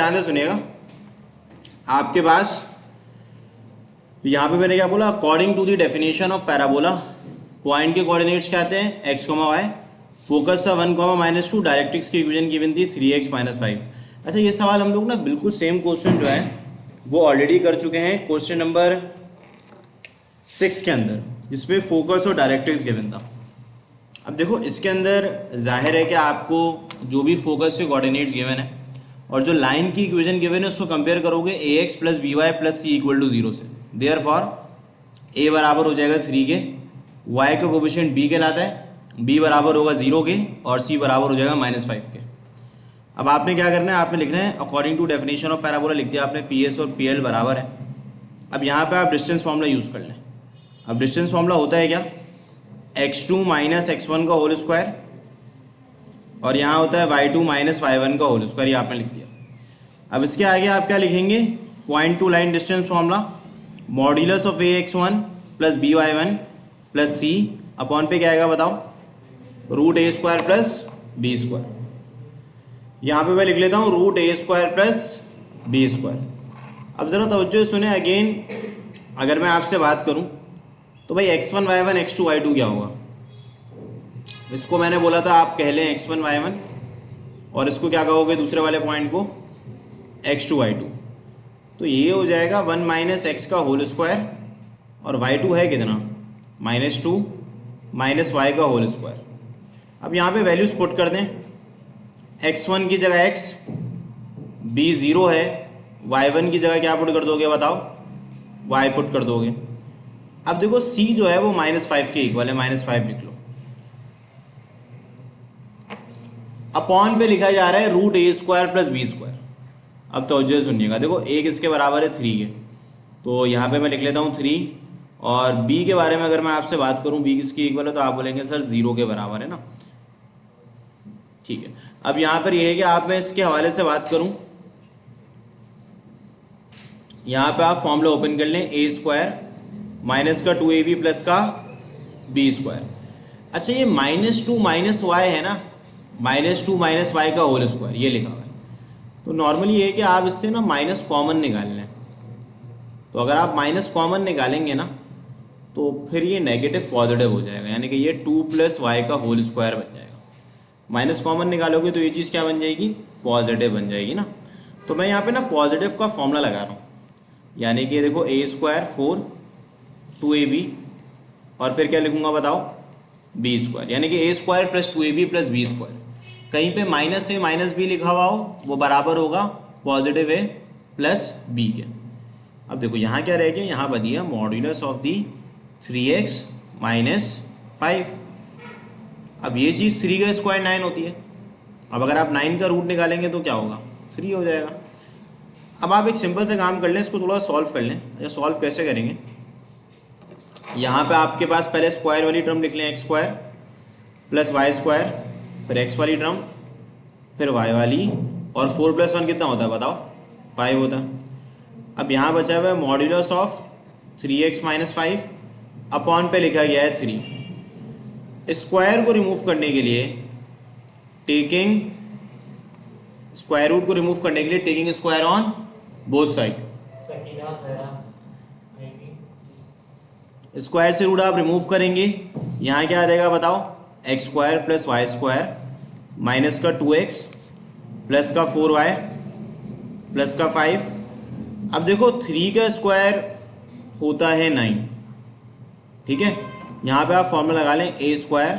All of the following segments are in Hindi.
ध्यान से सुनिएगा। आपके पास यहाँ पे मैंने क्या बोला, according to the definition of parabola point के कोऑर्डिनेट्स क्या आते हैं, एक्स कोमा वाई, फोकस था 1,-2, डायरेक्ट्रिक्स की इक्वेशन गिवन थी 3x - 5। अच्छा ये सवाल हम लोग ना बिल्कुल सेम क्वेश्चन जो है वो ऑलरेडी कर चुके हैं क्वेश्चन नंबर 6 के अंदर, जिसमें फोकस और डायरेक्ट्रिक्स गिवन था। अब देखो इसके अंदर जाहिर है कि आपको जो भी फोकस के कोऑर्डिनेट्स गिवन है और जो लाइन की इक्वेशन गिवन है उसको कंपेयर करोगे ax + by + c = 0 से। देयरफॉर a बराबर हो जाएगा 3 के, y का कोफिशिएंट b कहलाता है, b बराबर होगा 0 के और c बराबर हो जाएगा -5 के। अब आपने क्या करना है, आपने लिखना है according to definition of parabola, लिख दिया आपने PS और PL बराबर है। अब यहाँ पे आप डिस्टेंस फार्मूला यूज़ कर लें। अब डिस्टेंस फार्मूला होता है क्या, x2 - x1 का होल स्क्वायर और यहाँ होता है y2 - y1 का होल स्क्वायर, ये आपने लिख दिया। अब इसके आगे आप क्या लिखेंगे, point two line distance formula, modulus of ax1 + by1 + c upon पे क्या आएगा बताओ, √a² + b²। यहाँ पे मैं लिख लेता हूँ √a² + b²। अब ज़रा तवज्जो सुने अगेन, अगर मैं आपसे बात करूँ तो भाई x1 y1 x2 y2 क्या होगा, इसको मैंने बोला था आप कह लें x1 y1 और इसको क्या कहोगे दूसरे वाले पॉइंट को x2 y2। तो ये हो जाएगा 1 - x का होल स्क्वायर और y2 है कितना, -2 - y का होल स्क्वायर। अब यहाँ पे वैल्यूज़ पुट कर दें, x1 की जगह x, b 0 है, y1 की जगह क्या पुट कर दोगे बताओ, y पुट कर दोगे। अब देखो c जो है वो -5 के इक्वल है, -5 लिख लो। अपॉन पे लिखा जा रहा है √a² + b²। अब तवज्जो से सुनिएगा, देखो a किसके बराबर है, 3 के, तो यहाँ पे मैं लिख लेता हूँ 3। और b के बारे में अगर मैं आपसे बात करूँ b किसकी इक्वल है, तो आप बोलेंगे सर 0 के बराबर है ना, ठीक है। अब यहाँ पर यह है कि आप मैं इसके हवाले से बात करूँ, यहाँ पे आप फॉर्मूला ओपन कर लें, a² माइनस का 2ab प्लस का b²। अच्छा ये -2 - y है ना, -2 - y का होल स्क्वायर ये लिखा हुआ है। तो नॉर्मली ये है कि आप इससे ना माइनस कॉमन निकाल लें, तो अगर आप माइनस कॉमन निकालेंगे ना तो फिर ये नेगेटिव पॉजिटिव हो जाएगा, यानी कि ये 2 + y का होल स्क्वायर बन जाएगा। माइनस कॉमन निकालोगे तो ये चीज़ क्या बन जाएगी, पॉजिटिव बन जाएगी ना। तो मैं यहाँ पे ना पॉजिटिव का फॉर्मूला लगा रहा हूँ, यानी कि देखो a² 4 2ab और फिर क्या लिखूँगा बताओ, b², यानी कि a² + 2ab + b²। कहीं पे -a - b लिखा हुआ हो वो बराबर होगा पॉजिटिव a + b के। अब देखो यहाँ क्या रह गया, यहाँ बनी है मॉड्यूलस ऑफ दी 3x - 5। अब ये चीज़ 3 का स्क्वायर 9 होती है। अब अगर आप 9 का रूट निकालेंगे तो क्या होगा, 3 हो जाएगा। अब आप एक सिंपल से काम कर लें, इसको थोड़ा सॉल्व कर लें। या सॉल्व कैसे करेंगे, यहाँ पे आपके पास पहले स्क्वायर वाली टर्म लिख लें, x² + y², फिर x वाली टर्म, फिर y वाली, और 4 + 1 कितना होता है बताओ, 5 होता है। अब यहाँ बचा हुआ है मॉड्यूलस ऑफ 3x - 5 अपॉन पे लिखा गया है 3। स्क्वायर को रिमूव करने के लिए टेकिंग, स्क्वायर रूट को रिमूव करने के लिए taking square on both side. Square से रूट आप रिमूव करेंगे, यहाँ क्या आ जाएगा बताओ, x² + y² माइनस का 2x प्लस का 4y प्लस का 5। अब देखो 3 का स्क्वायर होता है 9, ठीक है। यहाँ पे आप फॉर्मूला लगा लें a²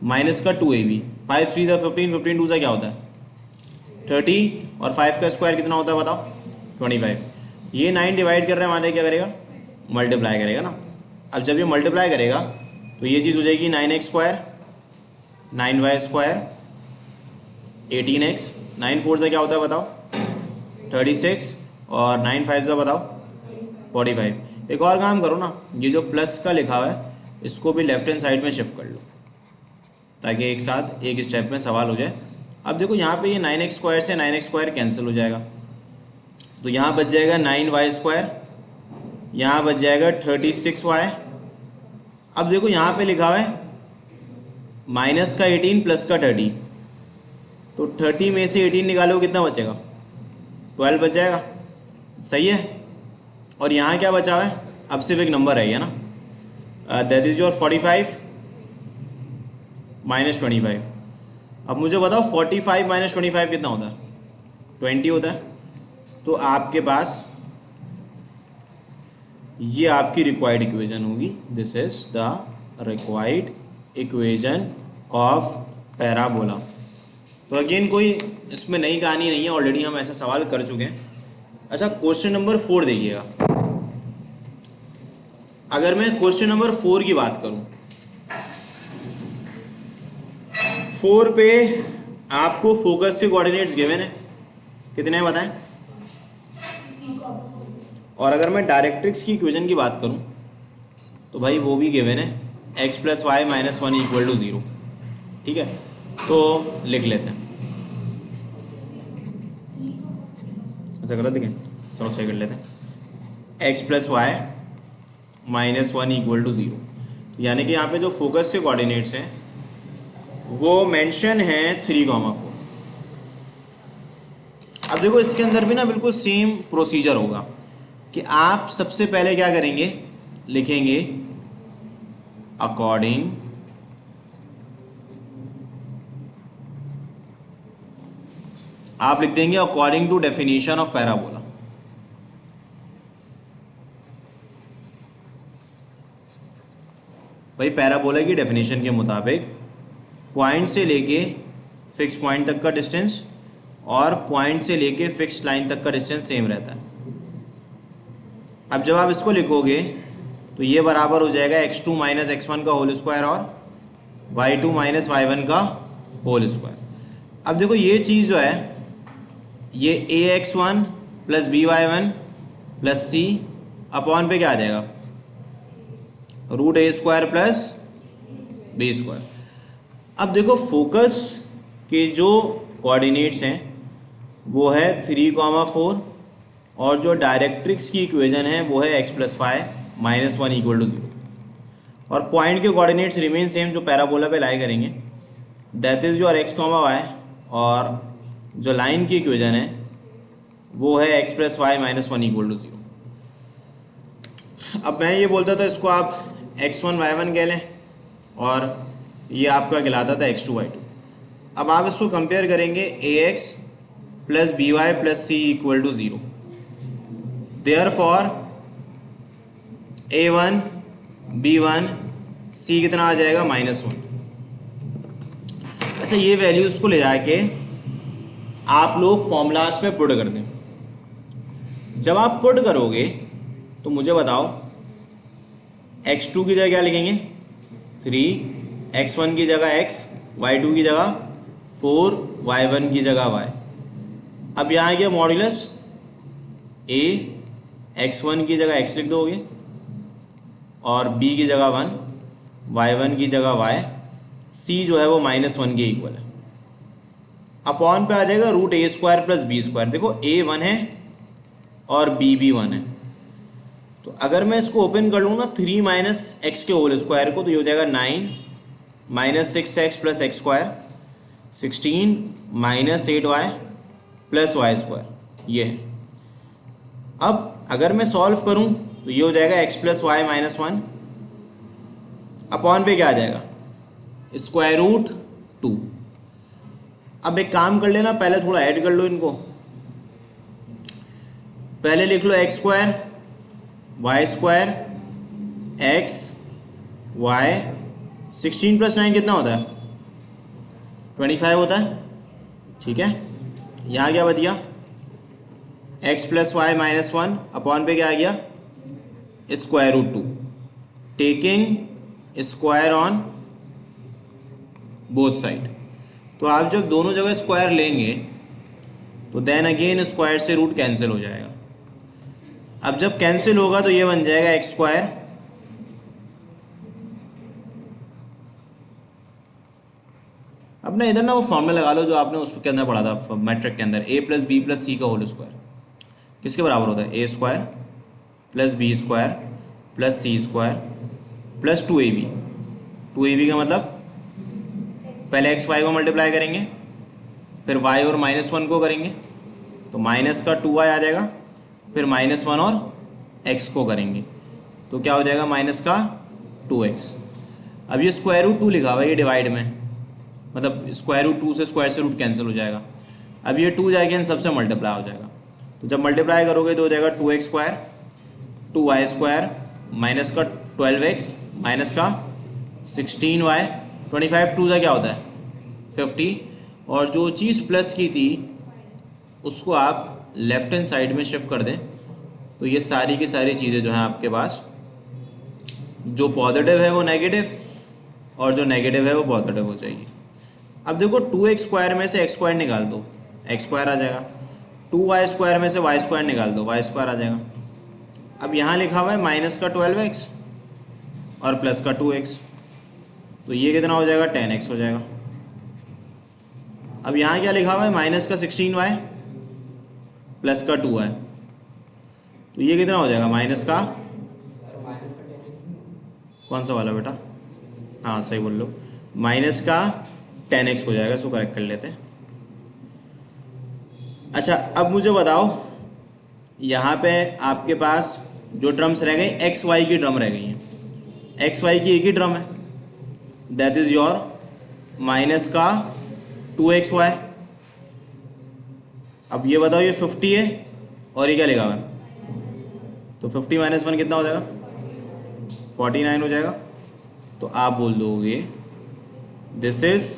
माइनस का 2ab, 5 3 15, 15 2 क्या होता है 30, और 5 का स्क्वायर कितना होता है बताओ 25। ये 9 डिवाइड कर रहे हैं, हमारे क्या करेगा, मल्टीप्लाई करेगा ना। अब जब ये मल्टीप्लाई करेगा तो ये चीज़ हो जाएगी 9x², 9y², 18x, 9 4 से क्या होता है बताओ 36, और 9 5 से बताओ 45। एक और काम करो ना, ये जो प्लस का लिखा हुआ है इसको भी लेफ्ट हैंड साइड में शिफ्ट कर लो, ताकि एक साथ एक स्टेप में सवाल हो जाए। अब देखो यहाँ पे ये 9x² से 9x² कैंसिल हो जाएगा, तो यहाँ बच जाएगा 9y², यहाँ बच जाएगा 36y। अब देखो यहाँ पे लिखा हुआ है माइनस का 18 प्लस का 30, तो 30 में से 18 निकालो कितना बचेगा 12 बच जाएगा, सही है। और यहाँ क्या बचा हुआ है, अब सिर्फ एक नंबर है ना, दैट इज योर 45 माइनस 25। अब मुझे बताओ 45 माइनस 25 कितना होता है, 20 होता है। तो आपके पास ये आपकी रिक्वायर्ड इक्वेशन होगी, this is the required equation of parabola. तो अगेन कोई इसमें नई कहानी नहीं है, ऑलरेडी हम ऐसा सवाल कर चुके हैं। अच्छा, क्वेश्चन नंबर 4 देखिएगा। अगर मैं क्वेश्चन नंबर 4 की बात करूं, 4 पे आपको फोकस के कोऑर्डिनेट्स गिवन है, कितने हैं बताएं। और अगर मैं डायरेक्ट्रिक्स की इक्वेशन की बात करूं तो भाई वो भी गिवन है, x plus Y minus 1 equal to 0। ठीक है, तो लिख लेते हैं। अच्छा गलत लिखें, चलो सही कर लेते हैं। x plus Y minus 1 equal to 0, यानी कि यहाँ पे जो फोकस के कोऑर्डिनेट्स हैं वो मेंशन है 3,4। अब देखो इसके अंदर भी ना बिल्कुल सेम प्रोसीजर होगा कि आप सबसे पहले क्या करेंगे, लिखेंगे अकॉर्डिंग आप लिख देंगे according to definition of parabola. भाई पैराबोला की डेफिनेशन के मुताबिक पॉइंट से लेके फिक्स पॉइंट तक का डिस्टेंस और पॉइंट से लेके फिक्स लाइन तक का डिस्टेंस सेम रहता है। अब जब आप इसको लिखोगे तो ये बराबर हो जाएगा x2 माइनस x1 का होल स्क्वायर और y2 माइनस y1 का होल स्क्वायर। अब देखो ये चीज़ जो है ये ax1 plus by1 plus c upon पे क्या आ जाएगा, रूट ए स्क्वायर प्लस बी स्क्वायर। अब देखो फोकस के जो कोऑर्डिनेट्स हैं वो है 3,4 और जो डायरेक्ट्रिक्स की इक्वेशन है वो है x plus Y minus 1 equal to 0। और पॉइंट के कोऑर्डिनेट्स रिमेन सेम जो पैराबोला पे लाई करेंगे, that is your x comma Y, और जो लाइन की इक्वेशन है वो है x plus Y minus 1 equal to 0। अब मैं ये बोलता था इसको आप x1 y1 कह लें और ये आपका कहलाता था x2 y2। अब आप इसको कंपेयर करेंगे ax plus B Y plus C equal to 0। Therefore a1 b1 c कितना आ जाएगा, -1। अच्छा, ये वैल्यूज़ को ले जाके आप लोग फॉर्मूलाज में पुट कर दें। जब आप पुट करोगे तो मुझे बताओ x2 की जगह क्या लिखेंगे 3, x1 की जगह x, y2 की जगह 4, y1 की जगह y। अब यहाँ गया मॉड्यूलस a, x1 की जगह x लिख दोगे और b की जगह 1, y1 की जगह y, c जो है वो -1 के इक्वल है। अपॉन पे आ जाएगा रूट ए स्क्वायर प्लस बी स्क्वायर। देखो a 1 है और b भी 1 है, तो अगर मैं इसको ओपन कर लूँ ना 3 माइनस एक्स के होल स्क्वायर को, तो ये हो जाएगा 9 minus 6x plus X square, 16 minus 8y plus Y square, ये है। अब अगर मैं सॉल्व करूं तो ये हो जाएगा x plus Y minus 1 upon पे क्या आ जाएगा स्क्वायर रूट 2। अब एक काम कर लेना, पहले थोड़ा ऐड कर लो इनको। पहले लिख लो x square y square x y, 16 plus 9 कितना होता है 25 होता है। ठीक है, यहाँ क्या बच गया x plus Y minus 1 upon पे क्या आ गया square root 2, taking square on both side. तो आप जब दोनों जगह स्क्वायर लेंगे तो देन अगेन स्क्वायर से रूट कैंसिल हो जाएगा। अब जब कैंसिल होगा तो ये बन जाएगा एक्स स्क्वायर अब ना इधर ना वो फॉर्मूला लगा लो जो आपने उसके अंदर पढ़ा था मैट्रिक के अंदर, a प्लस बी प्लस सी का होल स्क्वायर किसके बराबर होता है, a square plus B square plus C square plus 2ab। 2ab का मतलब पहले एक्स वाई को मल्टीप्लाई करेंगे, फिर y और -1 को करेंगे, तो माइनस का 2y आ जाएगा, फिर -1 और x को करेंगे तो क्या हो जाएगा, माइनस का 2x। अब ये स्क्वायर रूट 2 लिखा हुआ है ये डिवाइड में, मतलब स्क्वायर रूट 2 से स्क्वायर से रूट कैंसिल हो जाएगा। अब ये 2 जाएगा इन सबसे मल्टीप्लाई हो जाएगा, तो जब मल्टीप्लाई करोगे तो हो जाएगा 2x square 2y square minus का 12x माइनस का 16y 25 2 क्या होता है 50, और जो चीज़ प्लस की थी उसको आप लेफ्ट हैंड साइड में शिफ्ट कर दें तो ये सारी की सारी चीज़ें जो हैं आपके पास, जो पॉजिटिव है वो नेगेटिव और जो नेगेटिव है वो पॉजिटिव हो जाएगी। अब देखो 2x स्क्वायर में से x स्क्वायर निकाल दो, x स्क्वायर आ जाएगा, 2y स्क्वायर में से y स्क्वायर निकाल दो, y स्क्वायर आ जाएगा। अब यहाँ लिखा हुआ है माइनस का 12x और प्लस का 2x, तो ये कितना हो जाएगा 10x हो जाएगा। अब यहाँ क्या लिखा हुआ है माइनस का 16y प्लस का 2y, तो ये कितना हो जाएगा माइनस का, कौन सा वाला बेटा, हाँ सही बोल लो, माइनस का 10x हो जाएगा, इसको करेक्ट कर लेते हैं। अच्छा अब मुझे बताओ यहाँ पे आपके पास जो ड्रम्स रह गई एक्स वाई की ड्रम रह गई हैं, एक्स वाई की एक ही ड्रम है, दैट इज़ योर माइनस का 2xy। अब ये बताओ ये 50 है और ये क्या लिखा हुआ है, तो 50 - 1 कितना हो जाएगा 49 हो जाएगा। तो आप बोल दोगे this is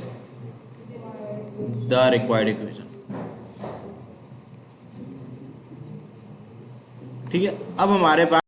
the required equation. ठीक है, अब हमारे पास